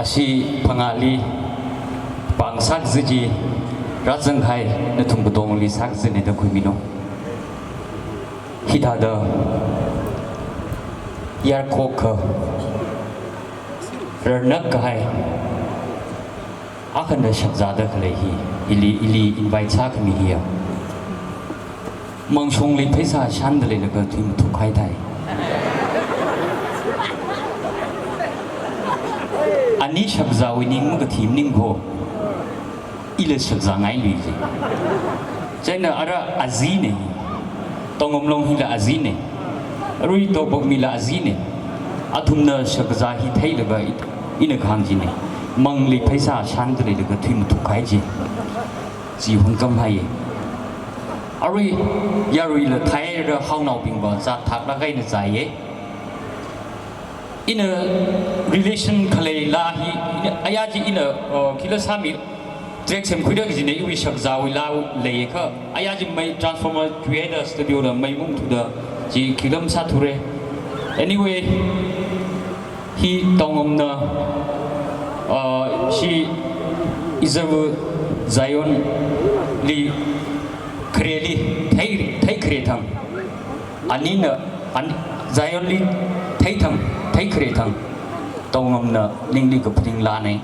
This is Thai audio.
อาชีพังอาลีบางสักจีรัฐสังไทยในทุ่งกระโดงลีสักจีในตะคุยมิโนฮิตาเดยาโคเคเรนักไกอาคันเดชักซาเดกเลยฮีอิลีอินไวชาคมีเฮียมังชงลิพิษาชันเดเลยก็ทีมทุกใครไทยอันนี้ชักซาวินิงมันก็ทีมนิ่งโคอิเลชักซาไงลุยเลยเจนอะไรอาซีเน่ตองอมลงฮิลาอาซีเน่รุ่ยตัวบกมิลาอาซีเน่อาทุมเนชักซาฮิไทยเลยก็อินข้างจีเน่มังลิพิษาชันเดเลยก็ทีมทุกใครจีหุ่นกำไฮอารุ่ยยารุ่ยเลยไทยเรื่องห้องนอนปิงบอลจะทักละไงในใจin a relation kale lahi ayaji in a kilo sami direct sem kuida gine wi shak zawi la le kha ayaji mai transformer creator studio la mai mung thu da ji kilam sa thure anyway he tongom na she is a zion li kreli thai kretam anina an zion li thai tham thấy khởi thằng tàu ngầm nợ linh đi gặp linh la này